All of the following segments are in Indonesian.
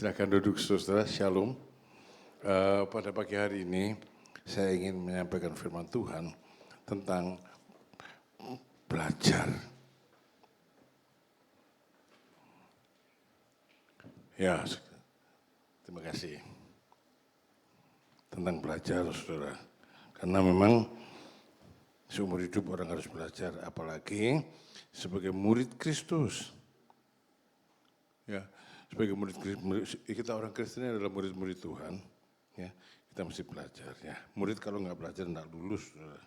Silakan duduk saudara, shalom. Pada pagi hari ini saya ingin menyampaikan firman Tuhan tentang belajar. Ya, terima kasih. Tentang belajar saudara. Karena memang seumur hidup orang harus belajar, apalagi sebagai murid Kristus. Ya, sebagai murid kita orang Kristen adalah murid-murid Tuhan. Ya, kita mesti belajar. Ya, murid kalau nggak belajar nggak lulus. Saudara.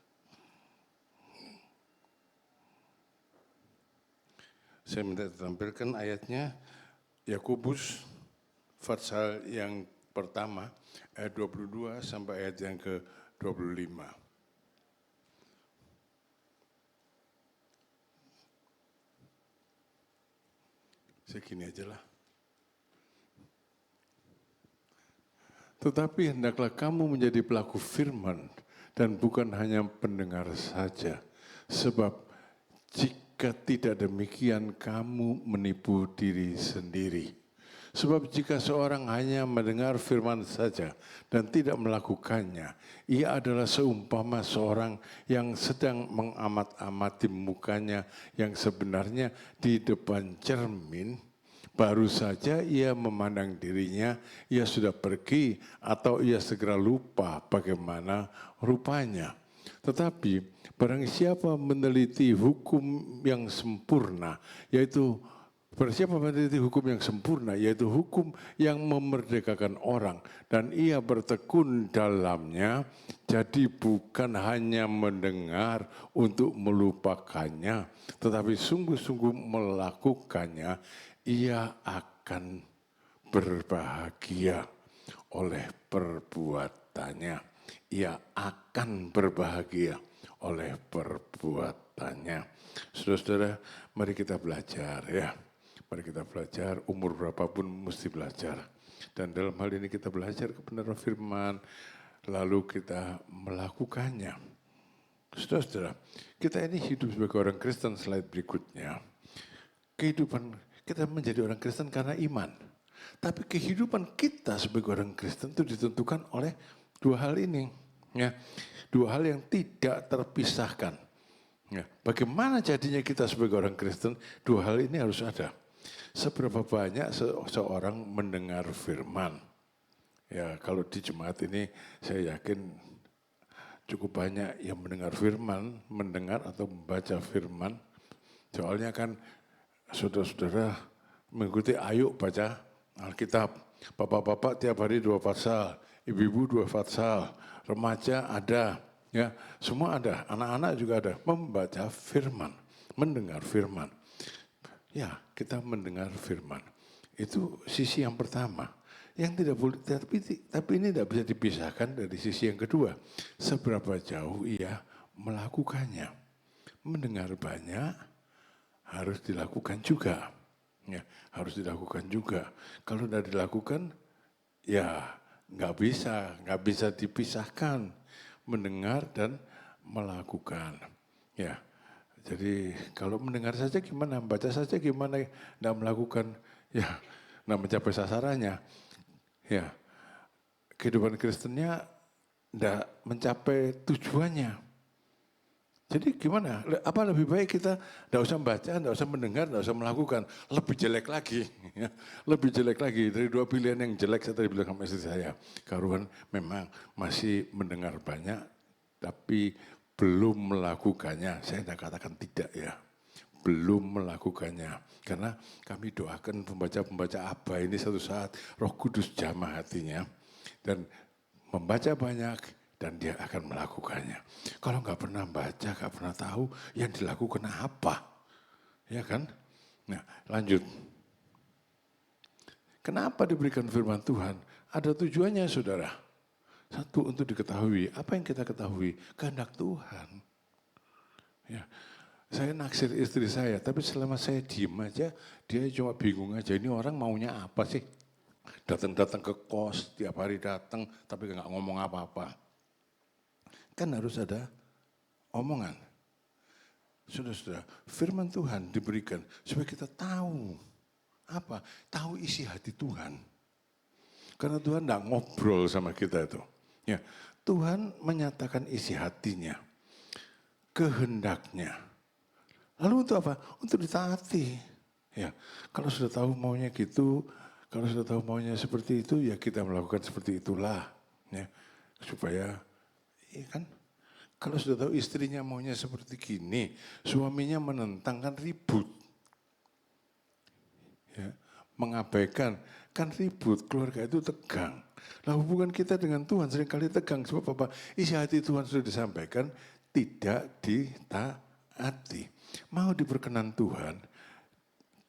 Saya minta ditampilkan ayatnya Yakobus pasal yang pertama ayat 22 sampai ayat yang ke-25. Segini aja lah. Tetapi hendaklah kamu menjadi pelaku firman dan bukan hanya pendengar saja. Sebab jika tidak demikian kamu menipu diri sendiri. Sebab jika seorang hanya mendengar firman saja dan tidak melakukannya, ia adalah seumpama seorang yang sedang mengamat-amati mukanya yang sebenarnya di depan cermin. Baru saja ia memandang dirinya, ia sudah pergi atau ia segera lupa bagaimana rupanya. Tetapi barang siapa meneliti hukum yang sempurna, yaitu Bersiapa meneliti hukum yang sempurna, yaitu hukum yang memerdekakan orang, dan ia bertekun dalamnya, jadi bukan hanya mendengar untuk melupakannya, tetapi sungguh-sungguh melakukannya, ia akan berbahagia oleh perbuatannya. Ia akan berbahagia oleh perbuatannya. Saudara-saudara, mari kita belajar ya. Mari kita belajar, umur berapapun mesti belajar. Dan dalam hal ini kita belajar kebenaran firman, lalu kita melakukannya. Saudara-saudara, kita ini hidup sebagai orang Kristen, slide berikutnya. Kehidupan kita menjadi orang Kristen karena iman. Tapi kehidupan kita sebagai orang Kristen itu ditentukan oleh dua hal ini. Ya, dua hal yang tidak terpisahkan. Ya, bagaimana jadinya kita sebagai orang Kristen, dua hal ini harus ada. Seberapa banyak seseorang mendengar firman? Ya, kalau di jemaat ini saya yakin cukup banyak yang mendengar firman, mendengar atau membaca firman. Soalnya kan saudara-saudara mengikuti ayo baca Alkitab. Bapak-bapak tiap hari 2 pasal, ibu-ibu 2 pasal, remaja ada, ya semua ada, anak-anak juga ada. Membaca firman, mendengar firman. Ya, kita mendengar firman. Itu sisi yang pertama. Yang tidak boleh, tapi ini tidak bisa dipisahkan dari sisi yang kedua. Seberapa jauh ia melakukannya. Mendengar banyak, harus dilakukan juga. Ya, harus dilakukan juga. Kalau tidak dilakukan, ya nggak bisa dipisahkan. Mendengar dan melakukan. Ya. Jadi kalau mendengar saja gimana, baca saja gimana, tidak melakukan, ya tidak mencapai sasarannya. Ya, kehidupan Kristennya tidak mencapai tujuannya. Jadi gimana, apa lebih baik kita tidak usah membaca, tidak usah mendengar, tidak usah melakukan, lebih jelek lagi. Ya. Lebih jelek lagi, dari dua pilihan yang jelek saya tadi bilang sama istri saya. Karuan memang masih mendengar banyak, tapi belum melakukannya, saya tidak katakan tidak ya, belum melakukannya. Karena kami doakan pembaca-pembaca Aba ini satu saat Roh Kudus jamah hatinya dan membaca banyak dan dia akan melakukannya. Kalau nggak pernah baca, nggak pernah tahu yang dilakukan apa, ya kan? Nah, lanjut. Kenapa diberikan firman Tuhan? Ada tujuannya, saudara. Satu, untuk diketahui. Apa yang kita ketahui? Kehendak Tuhan. Ya, saya naksir istri saya, tapi selama saya diem aja, dia cuma bingung aja. Ini orang maunya apa sih? Datang-datang ke kos, tiap hari datang, tapi nggak ngomong apa-apa. Kan harus ada omongan. Saudara-saudara, firman Tuhan diberikan supaya kita tahu apa? Tahu isi hati Tuhan. Karena Tuhan tidak ngobrol sama kita itu. Ya, Tuhan menyatakan isi hatinya, kehendaknya. Lalu untuk apa? Untuk ditaati. Ya, kalau sudah tahu maunya gitu, kalau sudah tahu maunya seperti itu, ya kita melakukan seperti itulah. Ya, supaya, ya kan, kalau sudah tahu istrinya maunya seperti gini, suaminya menentang kan ribut. Ya, mengabaikan kan ribut, keluarga itu tegang. Nah hubungan kita dengan Tuhan seringkali tegang. Sebab apa? Isi hati Tuhan sudah disampaikan, tidak ditaati. Mau diperkenan Tuhan,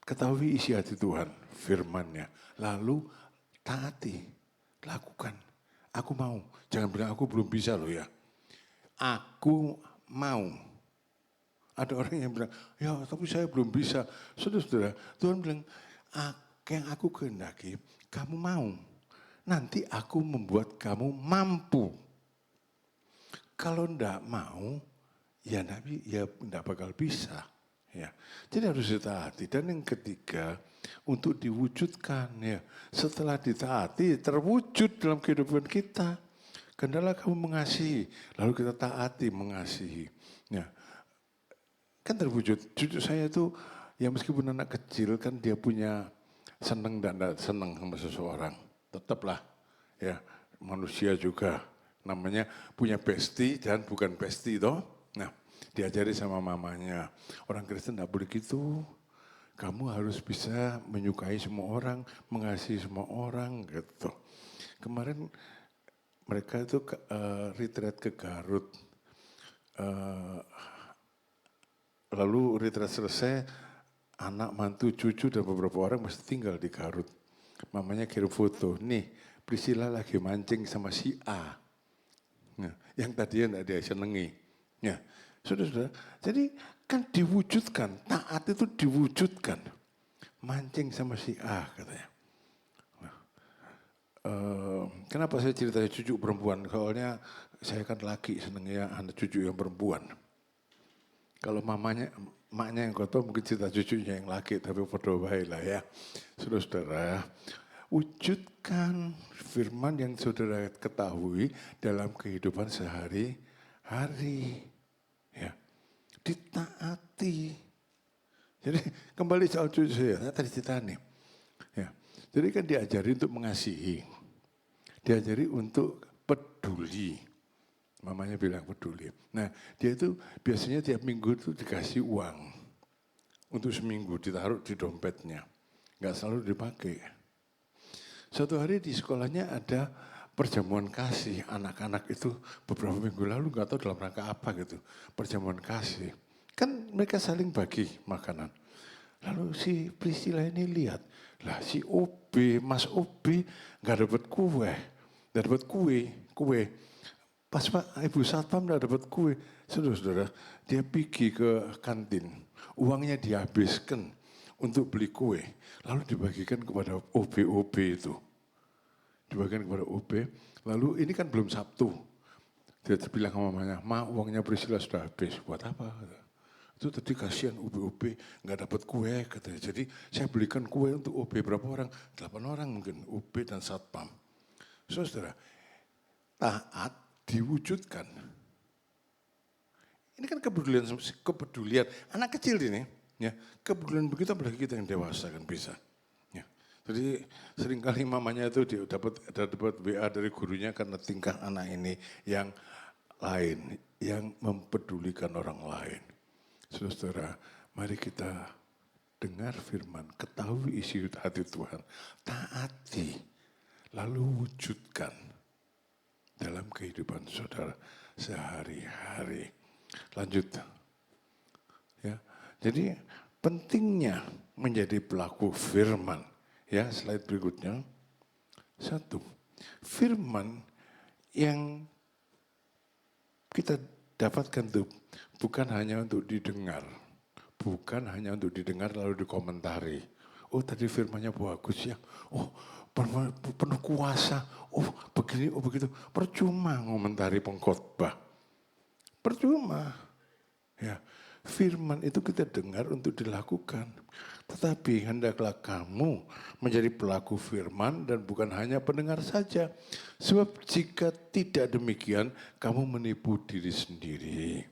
ketahui isi hati Tuhan, firman-Nya. Lalu taati, lakukan. Aku mau. Jangan bilang aku belum bisa loh ya. Aku mau. Ada orang yang bilang, ya tapi saya belum bisa. Saudara-saudara, Tuhan bilang, yang aku kehendaki, kamu mau. Nanti aku membuat kamu mampu. Kalau enggak mau, ya enggak bakal bisa. Ya. Jadi harus ditaati. Dan yang ketiga, untuk diwujudkan. Ya. Setelah ditaati, terwujud dalam kehidupan kita. Kendala kamu mengasihi, lalu kita taati mengasihi. Ya. Kan terwujud. Cucu saya itu, ya meskipun anak kecil kan dia punya seneng dan tidak seneng sama seseorang. Tetaplah ya manusia juga namanya punya bestie dan bukan bestie toh. Nah diajari sama mamanya, orang Kristen tidak boleh gitu. Kamu harus bisa menyukai semua orang, mengasihi semua orang gitu. Kemarin mereka itu retreat ke Garut. Lalu retreat selesai, anak, mantu, cucu dan beberapa orang masih tinggal di Garut. Mamanya kirim foto, nih Priscilla lagi mancing sama si A. Nah, yang tadinya tidak dia senengi. Ya, sudah. Jadi kan diwujudkan, taat itu diwujudkan. Mancing sama si A katanya. Nah, kenapa saya ceritanya cucu perempuan? Soalnya saya kan laki senengnya anak cucu yang perempuan. Kalau maknya yang kotor mungkin cerita cucunya yang laki, tapi podo baik lah ya. Saudara-saudara, wujudkan firman yang saudara ketahui dalam kehidupan sehari-hari. Ya. Ditaati. Jadi kembali soal cucu saya, tadi cerita nih. Ya. Jadi kan diajari untuk mengasihi. Diajari untuk peduli. Mamanya bilang peduli. Nah dia itu biasanya tiap minggu itu dikasih uang. Untuk seminggu ditaruh di dompetnya. Nggak selalu dipakai. Suatu hari di sekolahnya ada perjamuan kasih. Anak-anak itu beberapa minggu lalu nggak tahu dalam rangka apa gitu. Perjamuan kasih. Kan mereka saling bagi makanan. Lalu si Priscilla ini lihat. Lah si OB, Mas OB nggak dapat kue. Nggak dapat kue. Pas Pak Ibu Satpam tidak dapat kue, saudara-saudara, dia pergi ke kantin, uangnya dihabiskan untuk beli kue, lalu dibagikan kepada OB-OB itu. Dibagikan kepada OB, lalu ini kan belum Sabtu. Dia bilang sama mamanya, Ma uangnya Priscilla sudah habis, buat apa? Itu tadi kasihan OB-OB nggak dapat kue katanya. Jadi saya belikan kue untuk OB berapa orang? 8 orang mungkin, OB dan Satpam. Saudara, taat diwujudkan. Ini kan kepedulian anak kecil ini, ya kepedulian begitu apalagi kita yang dewasa kan bisa. Ya. Jadi seringkali mamanya itu dia dapat WA dari gurunya karena tingkah anak ini yang lain, yang mempedulikan orang lain. Saudara, mari kita dengar firman, ketahui isi hati Tuhan, taati, lalu wujudkan dalam kehidupan saudara sehari-hari. Lanjut. Ya. Jadi pentingnya menjadi pelaku firman. Ya, slide berikutnya. 1. Firman yang kita dapatkan itu bukan hanya untuk didengar. Bukan hanya untuk didengar lalu dikomentari. Oh tadi firmannya bagus ya. Oh penuh kuasa. Oh begini, oh begitu. Percuma ngomentari pengkhotbah. Percuma. Ya, Firman itu kita dengar untuk dilakukan. Tetapi hendaklah kamu menjadi pelaku firman dan bukan hanya pendengar saja. Sebab jika tidak demikian, kamu menipu diri sendiri.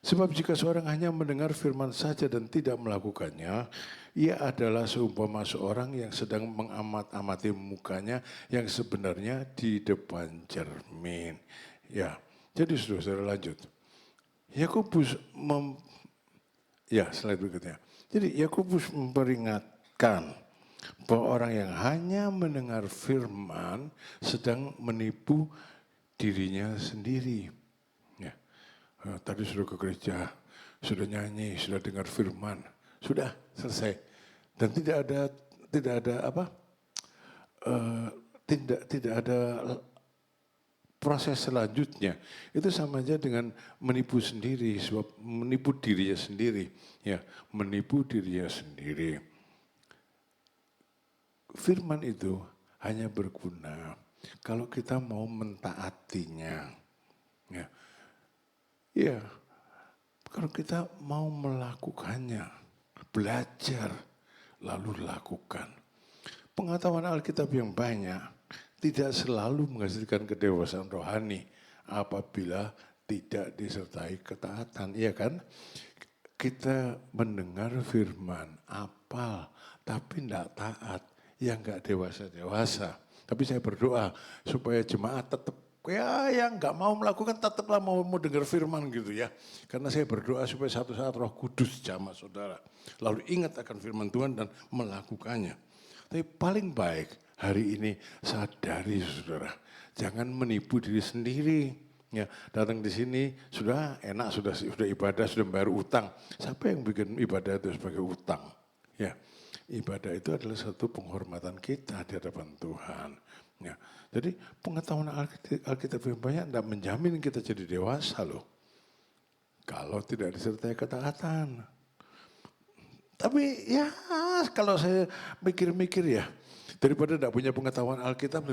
Sebab jika seorang hanya mendengar firman saja dan tidak melakukannya, ia adalah seumpama seorang yang sedang mengamat-amati mukanya yang sebenarnya di depan cermin. Ya, jadi saudara lanjut. Yakobus slide berikutnya. Jadi Yakobus memperingatkan bahwa orang yang hanya mendengar firman sedang menipu dirinya sendiri. Ya. Tadi sudah ke gereja, sudah nyanyi, sudah dengar firman, sudah selesai. Dan tidak ada proses selanjutnya. Itu sama aja dengan menipu sendiri, sebab menipu dirinya sendiri. Ya, menipu dirinya sendiri. Firman itu hanya berguna kalau kita mau mentaatinya. Ya. Ya, kalau kita mau melakukannya, belajar, lalu lakukan. Pengetahuan Alkitab yang banyak tidak selalu menghasilkan kedewasaan rohani apabila tidak disertai ketaatan, iya kan? Kita mendengar firman, apal, tapi tidak taat, ya enggak dewasa-dewasa. Tapi saya berdoa supaya jemaat tetap yang nggak mau melakukan tetaplah mau dengar firman gitu ya. Karena saya berdoa supaya satu saat Roh Kudus jamah saudara. Lalu ingat akan firman Tuhan dan melakukannya. Tapi paling baik hari ini sadari saudara. Jangan menipu diri sendiri. Ya, datang di sini sudah enak, sudah ibadah, sudah bayar utang. Siapa yang bikin ibadah itu sebagai utang? Ya, ibadah itu adalah satu penghormatan kita di hadapan Tuhan. Ya, jadi pengetahuan Alkitab yang banyak tidak menjamin kita jadi dewasa loh. Kalau tidak disertai ketaatan. Tapi ya kalau saya mikir-mikir ya, daripada tidak punya pengetahuan Alkitab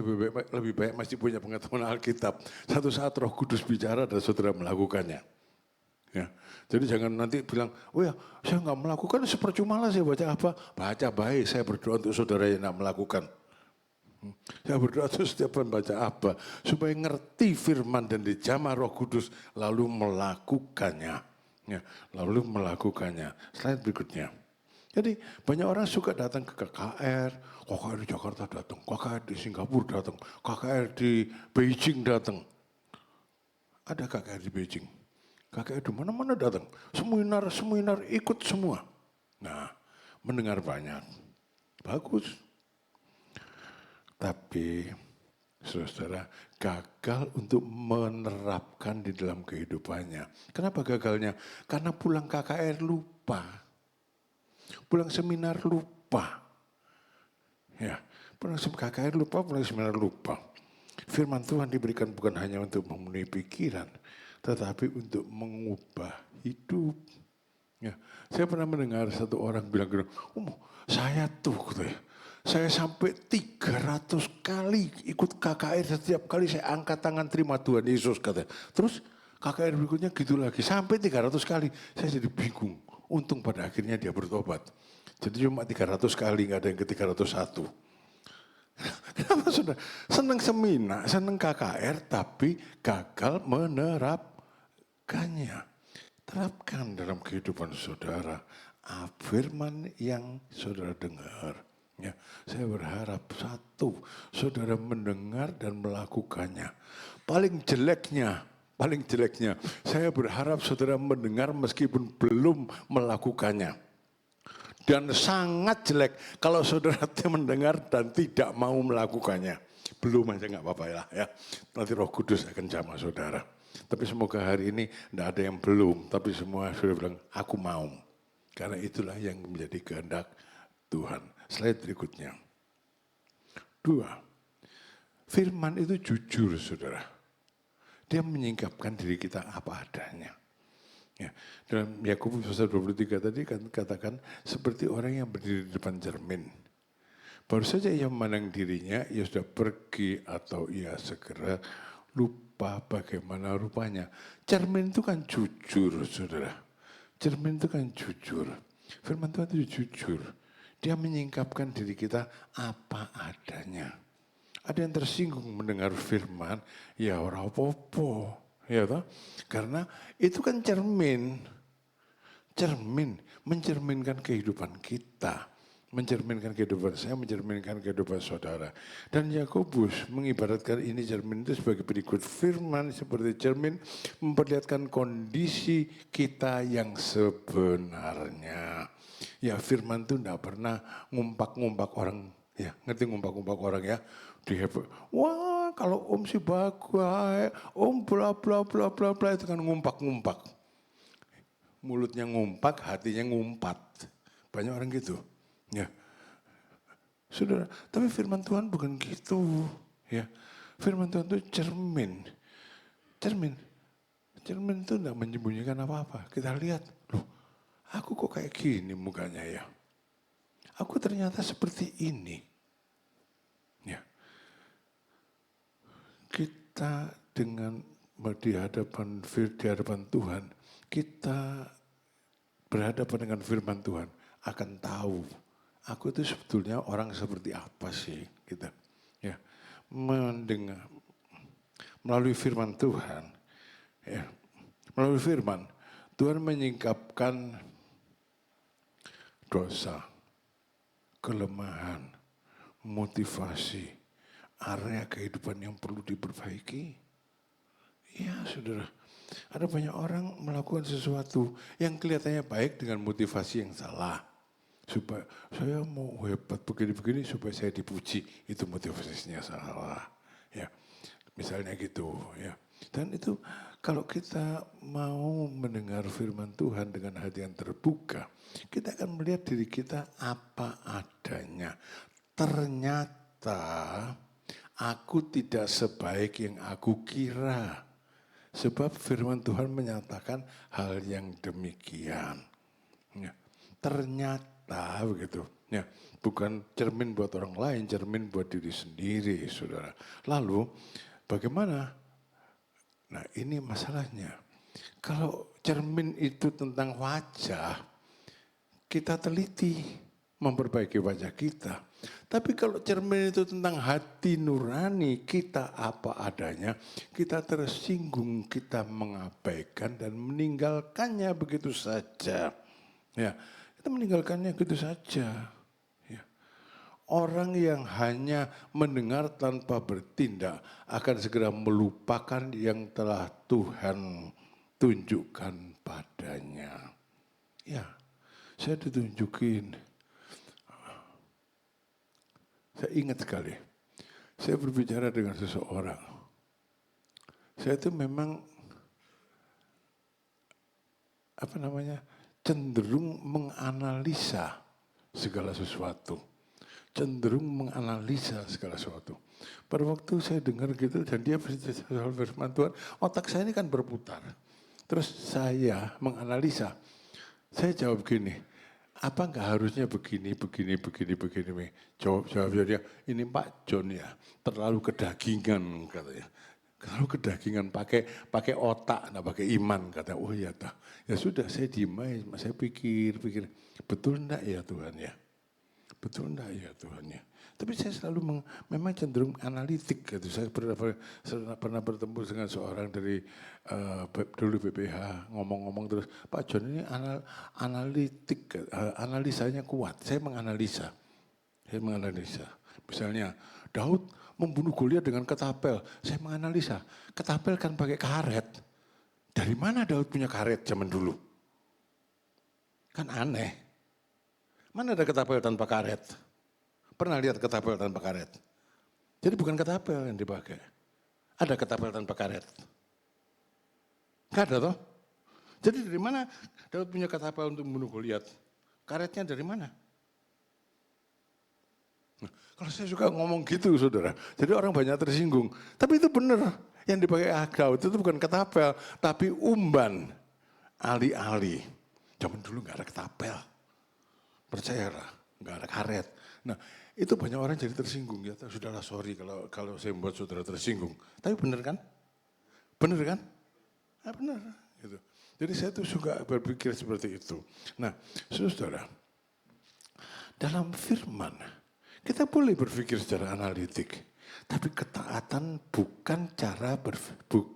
lebih baik masih punya pengetahuan Alkitab. Satu saat Roh Kudus bicara dan saudara melakukannya. Ya, jadi jangan nanti bilang, oh ya saya nggak melakukan, sepercuma lah saya baca apa. Baca baik, saya berdoa untuk saudara yang tidak melakukan. Saya berdoa terus setiap membaca apa, supaya ngerti firman dan dijamah Roh Kudus, lalu melakukannya. Ya, lalu melakukannya. Slide berikutnya. Jadi banyak orang suka datang ke KKR di Jakarta datang, KKR di Singapura datang, KKR di Beijing datang. Ada KKR di Beijing, KKR di mana-mana datang. Seminar ikut semua. Nah, mendengar banyak, bagus. Tapi saudara gagal untuk menerapkan di dalam kehidupannya. Kenapa gagalnya? Karena pulang KKR lupa. Pulang seminar lupa. Ya, pulang KKR lupa, pulang seminar lupa. Firman Tuhan diberikan bukan hanya untuk memenuhi pikiran, tetapi untuk mengubah hidup. Ya, saya pernah mendengar satu orang bilang, saya tuh gitu ya. Saya sampai 300 kali ikut KKR, setiap kali saya angkat tangan terima Tuhan Yesus katanya. Terus KKR berikutnya gitu lagi, sampai 300 kali. Saya jadi bingung, untung pada akhirnya dia bertobat. Jadi cuma 300 kali, gak ada yang ke 301. Kenapa sudah senang seminar, senang KKR tapi gagal menerapkannya. Terapkan dalam kehidupan saudara, firman yang saudara dengar. Ya, saya berharap satu, saudara mendengar dan melakukannya. Paling jeleknya, saya berharap saudara mendengar meskipun belum melakukannya. Dan sangat jelek kalau saudara mendengar dan tidak mau melakukannya. Belum aja nggak apa-apa ya. Nanti Roh Kudus akan jamah saudara. Tapi semoga hari ini tidak ada yang belum, tapi semua sudah bilang aku mau. Karena itulah yang menjadi kehendak Tuhan. Slide berikutnya. 2. Firman itu jujur, saudara. Dia menyingkapkan diri kita apa adanya. Ya, dalam Yakobus pasal 23 tadi kan katakan seperti orang yang berdiri di depan cermin. Baru saja ia memandang dirinya, ia sudah pergi atau ia segera lupa bagaimana rupanya. Cermin itu kan jujur, saudara. cermin itu kan jujur. Firman Tuhan itu jujur. Dia menyingkapkan diri kita apa adanya. Ada yang tersinggung mendengar firman, ya ora apa-apa, ya toh? Karena itu kan cermin, mencerminkan kehidupan kita, mencerminkan kehidupan saya, mencerminkan kehidupan saudara. Dan Yakobus mengibaratkan ini cermin itu sebagai berikut, firman seperti cermin memperlihatkan kondisi kita yang sebenarnya. Ya firman itu tidak pernah ngumpak-ngumpak orang, ya ngerti ngumpak-ngumpak orang ya. Wah kalau om si bagus, om bla bla bla bla bla, itu kan ngumpak-ngumpak. Mulutnya ngumpak, hatinya ngumpat. Banyak orang gitu. Ya. Saudara, tapi firman Tuhan bukan gitu. Ya. Firman Tuhan itu cermin. Cermin. Cermin itu tidak menyembunyikan apa-apa. Kita lihat, loh aku kok kayak gini mukanya ya. Aku ternyata seperti ini. Ya. Kita dengan di hadapan Tuhan, kita berhadapan dengan firman Tuhan akan tahu aku itu sebetulnya orang seperti apa sih gitu. Ya. Mendengar melalui firman Tuhan, ya, melalui firman Tuhan menyingkapkan dosa, kelemahan, motivasi, area kehidupan yang perlu diperbaiki. Ya saudara, ada banyak orang melakukan sesuatu yang kelihatannya baik dengan motivasi yang salah. Supaya saya mau hebat begini-begini supaya saya dipuji, itu motivasinya salah. Ya, misalnya gitu ya. Dan itu kalau kita mau mendengar firman Tuhan dengan hati yang terbuka, kita akan melihat diri kita apa adanya. Ternyata aku tidak sebaik yang aku kira. Sebab firman Tuhan menyatakan hal yang demikian. Ya, ternyata begitu. Ya, bukan cermin buat orang lain, cermin buat diri sendiri, saudara. Lalu bagaimana? Nah ini masalahnya. Kalau cermin itu tentang wajah, kita teliti memperbaiki wajah kita. Tapi kalau cermin itu tentang hati nurani kita apa adanya, kita tersinggung, kita mengabaikan dan meninggalkannya begitu saja. Ya, kita meninggalkannya begitu saja. Ya. Orang yang hanya mendengar tanpa bertindak akan segera melupakan yang telah Tuhan tunjukkan padanya. Ya, saya ditunjukin. Saya ingat sekali, saya berbicara dengan seseorang. Saya itu memang cenderung menganalisa segala sesuatu. Cenderung menganalisa segala sesuatu. Pada waktu saya dengar gitu dan dia berbicara soal firman Tuhan, otak saya ini kan berputar. Terus saya menganalisa. Saya jawab gini, apa enggak harusnya begini. Jawab dia, ini Pak John ya, terlalu kedagingan katanya. Terlalu kedagingan, pakai otak, enggak pakai iman kata. Oh iya toh. Ya sudah saya diem aja, saya pikir, betul enggak ya Tuhan ya? Betul enggak ya Tuhan ya? Tapi saya selalu memang cenderung analitik gitu. Saya pernah bertemu dengan seorang dari dulu BPH ngomong-ngomong terus, Pak John ini analitik, analisanya kuat. Saya menganalisa. Misalnya Daud membunuh Goliat dengan ketapel. Saya menganalisa. Ketapel kan pakai karet. Dari mana Daud punya karet zaman dulu? Kan aneh. Mana ada ketapel tanpa karet? Pernah lihat ketapel tanpa karet? Jadi bukan ketapel yang dipakai. Ada ketapel tanpa karet? Gak ada toh? Jadi dari mana Daud punya ketapel untuk membunuh Goliat? Karetnya dari mana? Nah, kalau saya suka ngomong gitu saudara, jadi orang banyak tersinggung. Tapi itu benar, yang dipakai Daud itu bukan ketapel, tapi umban, ali-ali. Zaman dulu gak ada ketapel. Percayalah, nggak ada karet. Nah, itu banyak orang jadi tersinggung. Ya, sudahlah sorry kalau saya membuat saudara tersinggung. Tapi benar kan? Benar kan? Nah, benar. Gitu. Jadi saya tuh suka berpikir seperti itu. Nah, saudara, dalam firman, kita boleh berpikir secara analitik. Tapi ketaatan bukan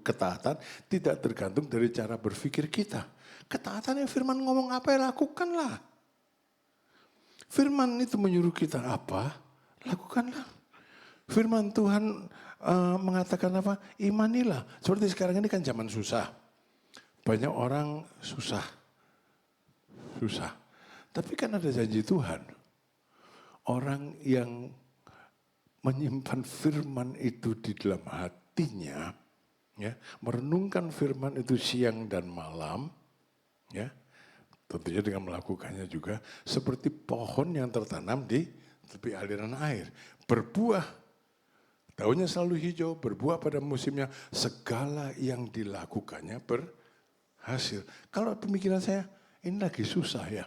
ketaatan tidak tergantung dari cara berpikir kita. Ketaatan yang firman ngomong apa ya lakukanlah. Firman itu menyuruh kita apa, lakukanlah. Firman Tuhan mengatakan apa, imanilah. Seperti sekarang ini kan zaman susah. Banyak orang susah. Tapi kan ada janji Tuhan. Orang yang menyimpan firman itu di dalam hatinya, ya, merenungkan firman itu siang dan malam, ya, tentunya dengan melakukannya juga seperti pohon yang tertanam di tepi aliran air, berbuah, daunnya selalu hijau, berbuah pada musimnya, segala yang dilakukannya berhasil. Kalau pemikiran saya, ini lagi susah ya.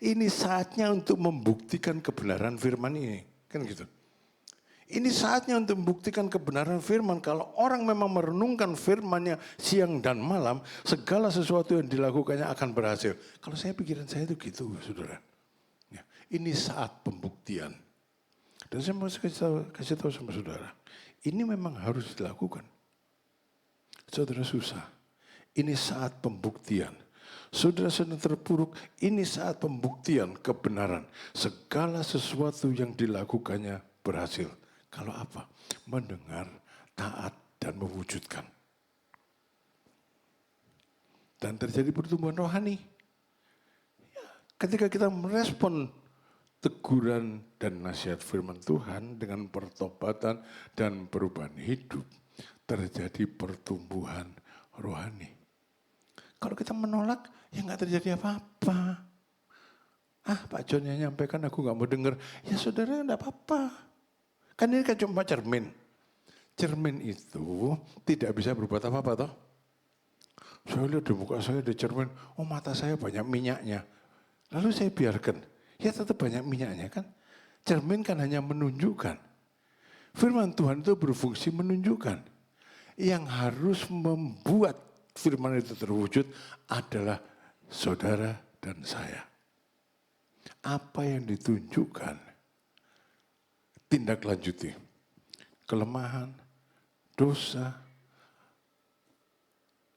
Ini saatnya untuk membuktikan kebenaran firman ini, kan gitu. Ini saatnya untuk membuktikan kebenaran firman. Kalau orang memang merenungkan firmannya siang dan malam, segala sesuatu yang dilakukannya akan berhasil. Kalau saya pikiran saya itu gitu, saudara. Ya, ini saat pembuktian. Dan saya mau kasih tahu sama saudara, ini memang harus dilakukan. Saudara susah, ini saat pembuktian. Saudara sedang terpuruk, ini saat pembuktian kebenaran. Segala sesuatu yang dilakukannya berhasil. Kalau apa? Mendengar, taat, dan mewujudkan. Dan terjadi pertumbuhan rohani. Ya, ketika kita merespon teguran dan nasihat firman Tuhan dengan pertobatan dan perubahan hidup, terjadi pertumbuhan rohani. Kalau kita menolak, ya nggak terjadi apa-apa. Pak John yang nyampaikan aku nggak mau dengar. Ya saudara nggak apa-apa. Kan ini kan cuma cermin. Cermin itu tidak bisa berbuat apa-apa toh. Saya lihat di muka saya ada cermin, mata saya banyak minyaknya. Lalu saya biarkan, ya tetap banyak minyaknya kan. Cermin kan hanya menunjukkan. Firman Tuhan itu berfungsi menunjukkan. Yang harus membuat firman itu terwujud adalah saudara dan saya. Apa yang ditunjukkan, tindak lanjuti, kelemahan, dosa,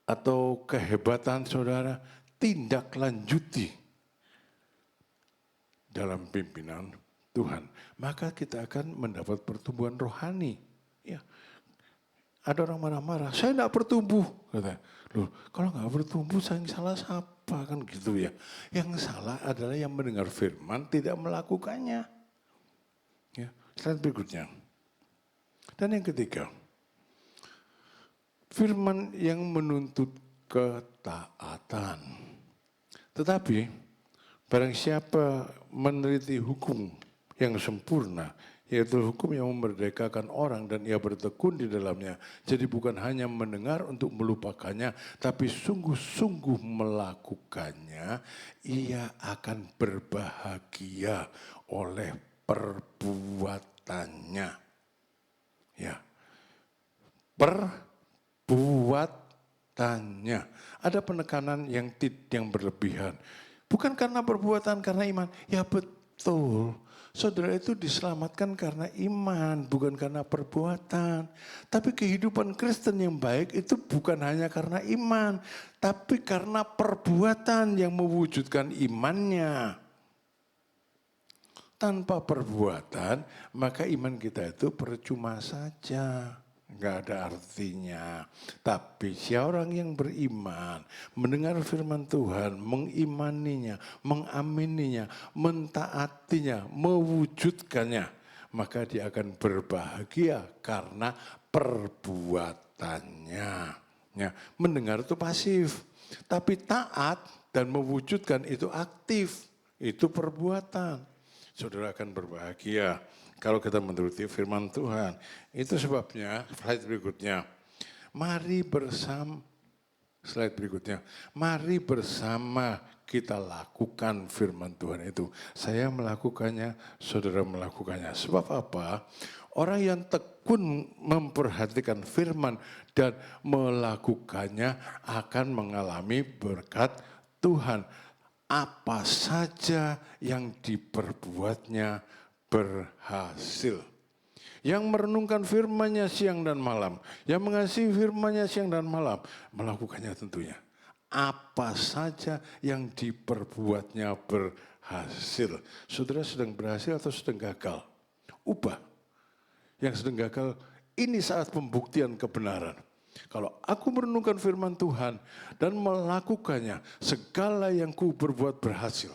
atau kehebatan saudara, tindak lanjuti dalam pimpinan Tuhan. Maka kita akan mendapat pertumbuhan rohani. Ya. Ada orang marah-marah, saya tidak bertumbuh. Kata, loh, kalau nggak bertumbuh, saya yang salah siapa? Kan gitu ya. Yang salah adalah yang mendengar firman, tidak melakukannya. Ya. Slide berikutnya. Dan yang ketiga, firman yang menuntut ketaatan. Tetapi barang siapa meneliti hukum yang sempurna, yaitu hukum yang memerdekakan orang dan ia bertekun di dalamnya. Jadi bukan hanya mendengar untuk melupakannya, tapi sungguh-sungguh melakukannya, ia akan berbahagia oleh perbuatannya. Ya. Perbuatannya. Ada penekanan yang berlebihan. Bukan karena perbuatan, karena iman. Ya betul. Saudara itu diselamatkan karena iman, bukan karena perbuatan. Tapi kehidupan Kristen yang baik itu bukan hanya karena iman, tapi karena perbuatan yang mewujudkan imannya. Tanpa perbuatan, maka iman kita itu percuma saja. Enggak ada artinya. Tapi orang yang beriman, mendengar firman Tuhan, mengimaninya, mengamininya, mentaatinya, mewujudkannya, maka dia akan berbahagia karena perbuatannya. Ya, mendengar itu pasif, tapi taat dan mewujudkan itu aktif, itu perbuatan. Saudara akan berbahagia kalau kita menuruti firman Tuhan. Itu sebabnya, slide berikutnya. Mari bersama kita lakukan firman Tuhan itu. Saya melakukannya, saudara melakukannya. Sebab apa? Orang yang tekun memperhatikan firman dan melakukannya akan mengalami berkat Tuhan. Apa saja yang diperbuatnya berhasil. Yang merenungkan firman-Nya siang dan malam, yang mengasihi firman-Nya siang dan malam, melakukannya tentunya. Apa saja yang diperbuatnya berhasil. Saudara sedang berhasil atau sedang gagal? Ubah. Yang sedang gagal, ini saat pembuktian kebenaran. Kalau aku merenungkan firman Tuhan dan melakukannya, segala yang ku berbuat berhasil.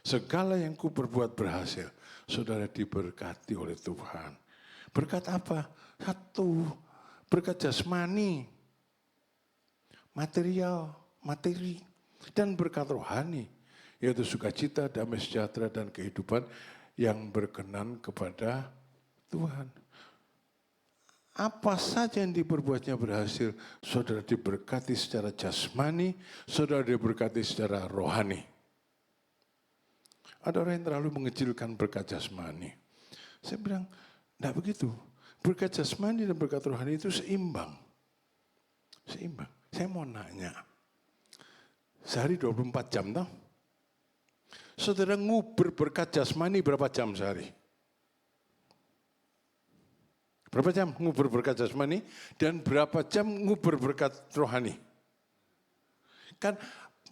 Segala yang ku berbuat berhasil. Saudara diberkati oleh Tuhan. Berkat apa? Satu, berkat jasmani, material, materi, dan berkat rohani, yaitu sukacita, damai sejahtera, dan kehidupan yang berkenan kepada Tuhan. Apa saja yang diperbuatnya berhasil, saudara diberkati secara jasmani, saudara diberkati secara rohani. Ada orang yang terlalu mengecilkan berkat jasmani. Saya bilang, tidak begitu. Berkat jasmani dan berkat rohani itu seimbang. Seimbang. Saya mau nanya, sehari 24 jam toh? Saudara nguber berkat jasmani berapa jam sehari? Berapa jam nguber berkat jasmani dan berapa jam nguber berkat rohani? Kan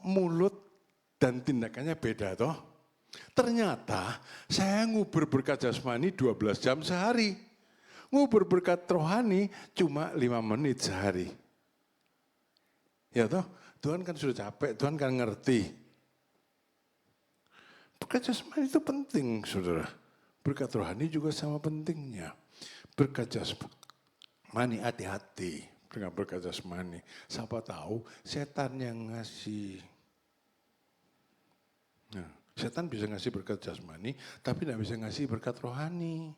mulut dan tindakannya beda toh. Ternyata saya nguber berkat jasmani 12 jam sehari. Nguber berkat rohani cuma 5 menit sehari. Ya toh, Tuhan kan sudah capek, Tuhan kan ngerti. Berkat jasmani itu penting, saudara. Berkat rohani juga sama pentingnya. Berkat jasmani, hati-hati dengan berkat jasmani. Siapa tahu setan yang ngasih. Nah, setan bisa ngasih berkat jasmani, tapi tidak bisa ngasih berkat rohani.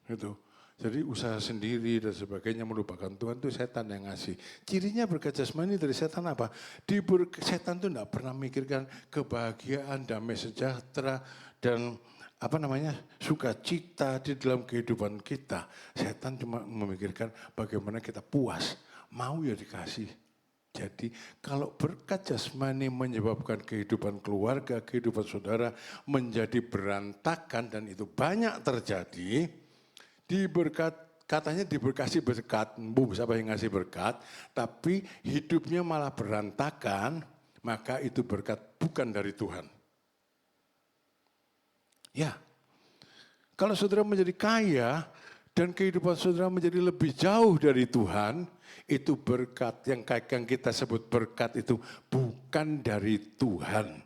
Gitu. Jadi usaha sendiri dan sebagainya melupakan Tuhan itu setan yang ngasih. Cirinya berkat jasmani dari setan apa? Setan itu tidak pernah memikirkan kebahagiaan, damai sejahtera, dan sukacita di dalam kehidupan kita. Setan cuma memikirkan bagaimana kita puas, mau ya dikasih. Jadi kalau berkat jasmani menyebabkan kehidupan keluarga, kehidupan saudara menjadi berantakan dan itu banyak terjadi, katanya diberkati berkat, siapa yang ngasih berkat, tapi hidupnya malah berantakan, maka itu berkat bukan dari Tuhan. Ya, kalau saudara menjadi kaya dan kehidupan saudara menjadi lebih jauh dari Tuhan, itu berkat yang kita sebut berkat itu bukan dari Tuhan.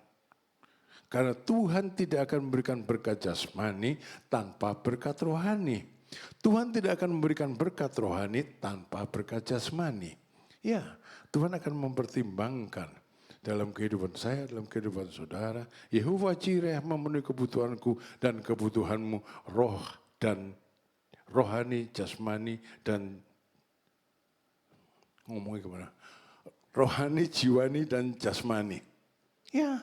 Karena Tuhan tidak akan memberikan berkat jasmani tanpa berkat rohani. Tuhan tidak akan memberikan berkat rohani tanpa berkat jasmani. Ya, Tuhan akan mempertimbangkan dalam kehidupan saya, dalam kehidupan saudara. Yehova Jireh memenuhi kebutuhanku dan kebutuhanmu, roh dan rohani, jasmani, dan ngomongnya kemana? Rohani, jiwani, dan jasmani. Ya,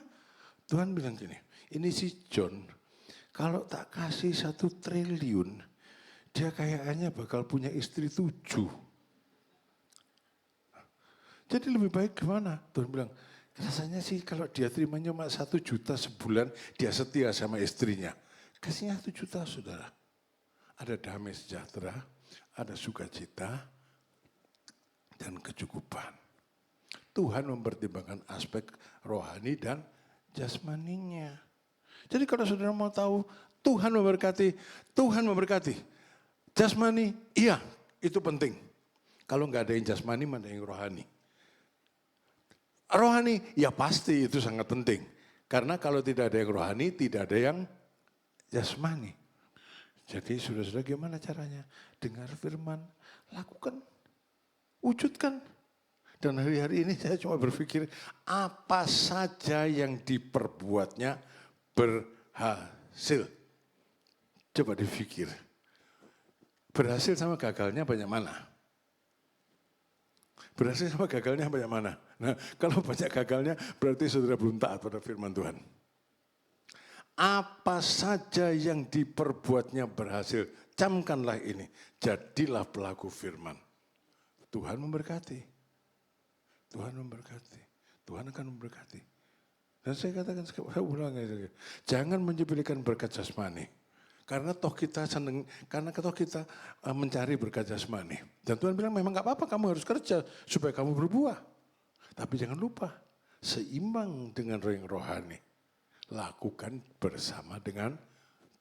Tuhan bilang gini, ini si John, kalau tak kasih 1 triliun, dia kayaknya bakal punya istri 7. Jadi lebih baik gimana? Tuhan bilang, rasanya sih kalau dia terimanya cuma 1 juta sebulan, dia setia sama istrinya. Kasihnya 1 juta, saudara. Ada damai sejahtera, ada sukacita, dan kecukupan. Tuhan mempertimbangkan aspek rohani dan jasmaninya. Jadi kalau saudara mau tahu, Tuhan memberkati. Jasmani, iya, itu penting. Kalau nggak ada yang jasmani, mana yang rohani. Rohani, ya pasti itu sangat penting. Karena kalau tidak ada yang rohani, tidak ada yang jasmani. Jadi saudara-saudara gimana caranya? Dengar firman, lakukan, wujudkan. Dan hari-hari ini saya cuma berpikir, apa saja yang diperbuatnya berhasil. Coba dipikir. Berhasil sama gagalnya banyak mana? Berhasil sama gagalnya banyak mana? Nah, kalau banyak gagalnya berarti saudara belum taat pada firman Tuhan. apa saja yang diperbuatnya berhasil. Camkanlah ini, jadilah pelaku firman. Tuhan memberkati. Tuhan memberkati. Tuhan akan memberkati. Dan saya katakan, saya ulang aja, jangan menyepelekan berkat jasmani. Karena toh kita seneng, karena toh kita mencari berkat jasmani. Dan Tuhan bilang memang gak apa-apa, kamu harus kerja supaya kamu berbuah. Tapi jangan lupa, seimbang dengan yang rohani. Lakukan bersama dengan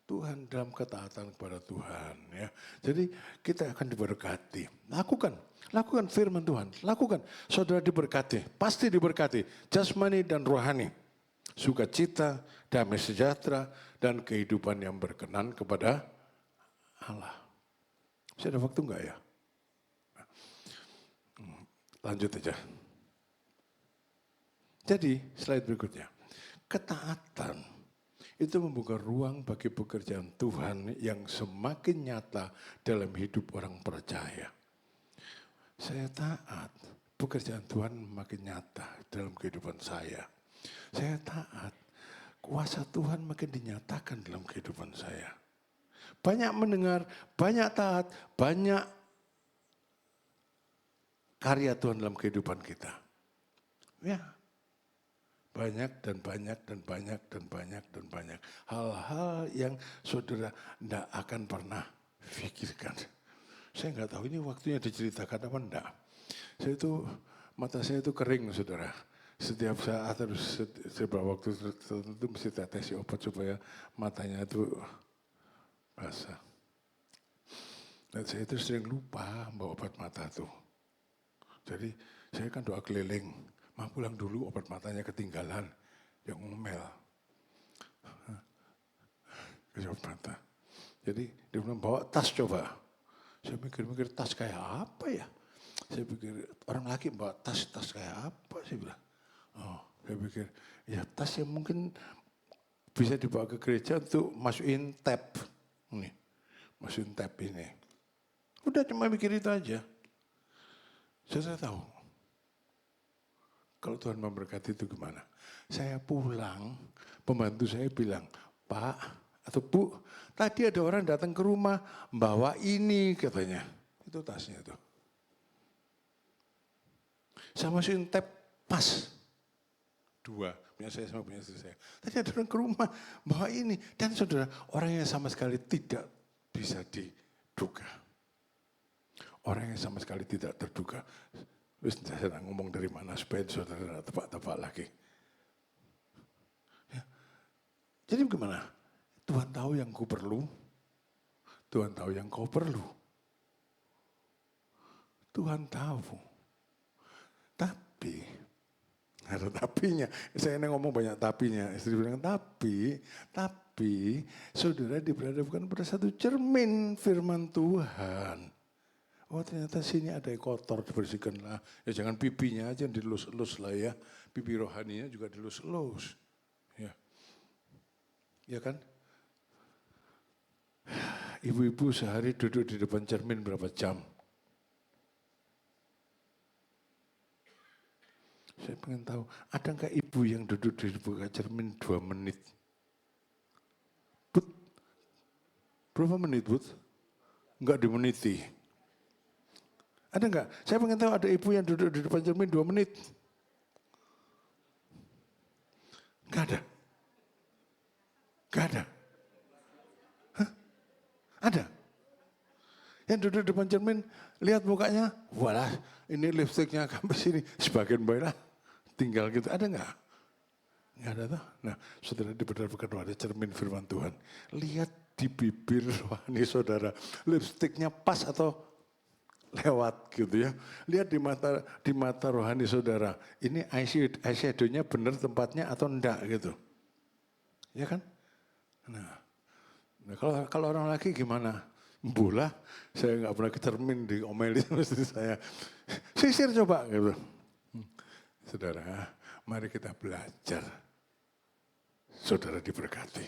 Tuhan dalam ketaatan kepada Tuhan. Ya. Jadi kita akan diberkati. Lakukan firman Tuhan. Lakukan. Saudara diberkati, pasti diberkati. Jasmani dan rohani. Sukacita, damai sejahtera, dan kehidupan yang berkenan kepada Allah. Masih ada waktu enggak ya? Lanjut aja. Jadi slide berikutnya. Ketaatan itu membuka ruang bagi pekerjaan Tuhan yang semakin nyata dalam hidup orang percaya. Saya taat, pekerjaan Tuhan makin nyata dalam kehidupan saya. Saya taat, kuasa Tuhan makin dinyatakan dalam kehidupan saya. Banyak mendengar, banyak taat, banyak karya Tuhan dalam kehidupan kita. Ya, banyak dan banyak dan banyak dan banyak dan banyak. Hal-hal yang saudara tidak akan pernah pikirkan. Saya nggak tahu ini waktunya diceritakan apa enggak. Mata saya itu kering saudara. Setiap saat harus beberapa waktu tertentu mesti tetesi obat supaya matanya itu basah. Dan saya itu sering lupa bawa obat mata tuh. Jadi saya kan doa keliling, mah pulang dulu obat matanya ketinggalan, yang ngomel. Obat mata. Jadi dia bilang bawa tas coba. Saya mikir-mikir tas kayak apa ya? Saya pikir orang laki bawa tas kayak apa sih bilang. Oh, saya pikir, ya tas yang mungkin bisa dibawa ke gereja untuk masukin tab. Nih, masukin tab ini. Udah cuma mikir itu aja. Saya tahu. Kalau Tuhan memberkati itu gimana? Saya pulang, pembantu saya bilang, Pak atau Bu, tadi ada orang datang ke rumah, bawa ini katanya. Itu tasnya tuh. Saya masukin tab pas. 2, punya saya sama punya istri saya. Tadi ada orang ke rumah, bawa ini. Dan saudara, orang yang sama sekali tidak bisa diduga. Orang yang sama sekali tidak terduga. Saya ngomong dari mana supaya saudara tebak-tebak lagi. Ya. Jadi bagaimana? Tuhan tahu yang ku perlu. Tuhan tahu yang kau perlu. Tuhan tahu. Tapi ada tapinya. Saya ngomong banyak tapinya. Istri bilang tapi saudara diperhadapkan pada satu cermin firman Tuhan. Oh ternyata sini ada yang kotor, dibersihkanlah. Ya jangan pipinya aja yang dilus-elus lah ya. Pipi rohaninya juga dilus-elus. Ya. Ya kan? Ibu-ibu sehari duduk di depan cermin berapa jam? Saya pengen tahu, ada nggak ibu yang duduk di depan cermin 2 menit? Bud, berapa menit Bud? Enggak dimeniti. Ada nggak? Saya pengen tahu ada ibu yang duduk di depan cermin 2 menit. Enggak ada. Enggak ada. Hah? Ada. Yang duduk di depan cermin, lihat mukanya, walah ini lipstiknya sampai sini, sebagian bawah tinggal gitu, ada nggak? Nggak ada tuh. Nah, saudara diperhadapkan ada cermin firman Tuhan. Lihat di bibir rohani saudara, lipstiknya pas atau lewat gitu ya. Lihat di mata rohani saudara, ini eyeshadow-nya benar tempatnya atau enggak gitu. Ya kan? Nah kalau orang laki gimana? Bola, saya nggak pernah ke cermin diomelin mesti saya. Sisir coba gitu. Saudara, mari kita belajar. Saudara diberkati.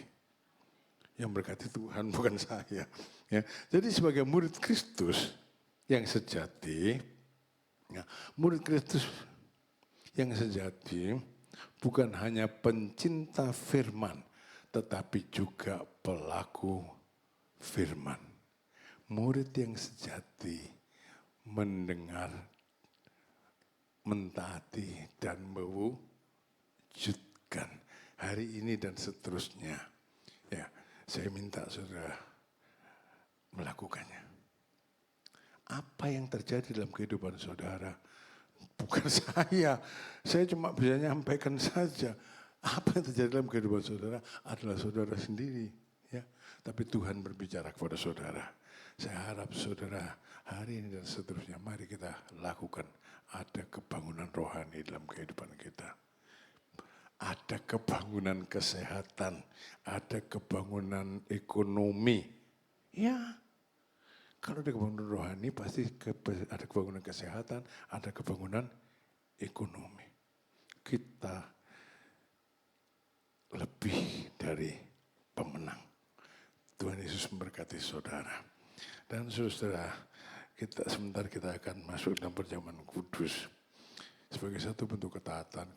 Yang berkati Tuhan bukan saya. Ya. Jadi sebagai murid Kristus yang sejati, ya, murid Kristus yang sejati bukan hanya pencinta firman, tetapi juga pelaku firman. Murid yang sejati mendengar, mentaati, dan mewujudkan hari ini dan seterusnya. Ya, saya minta saudara melakukannya. Apa yang terjadi dalam kehidupan saudara? Bukan saya cuma bisa nyampaikan saja. Apa yang terjadi dalam kehidupan saudara adalah saudara sendiri. Ya, tapi Tuhan berbicara kepada saudara. Saya harap saudara hari ini dan seterusnya, mari kita lakukan. Ada kebangunan rohani dalam kehidupan kita. Ada kebangunan kesehatan, ada kebangunan ekonomi. Ya, kalau ada kebangunan rohani pasti ada kebangunan kesehatan, ada kebangunan ekonomi. Kita lebih dari pemenang. Tuhan Yesus memberkati saudara. Dan saudara, sebentar kita akan masuk dalam perjamuan kudus sebagai satu bentuk ketaatan.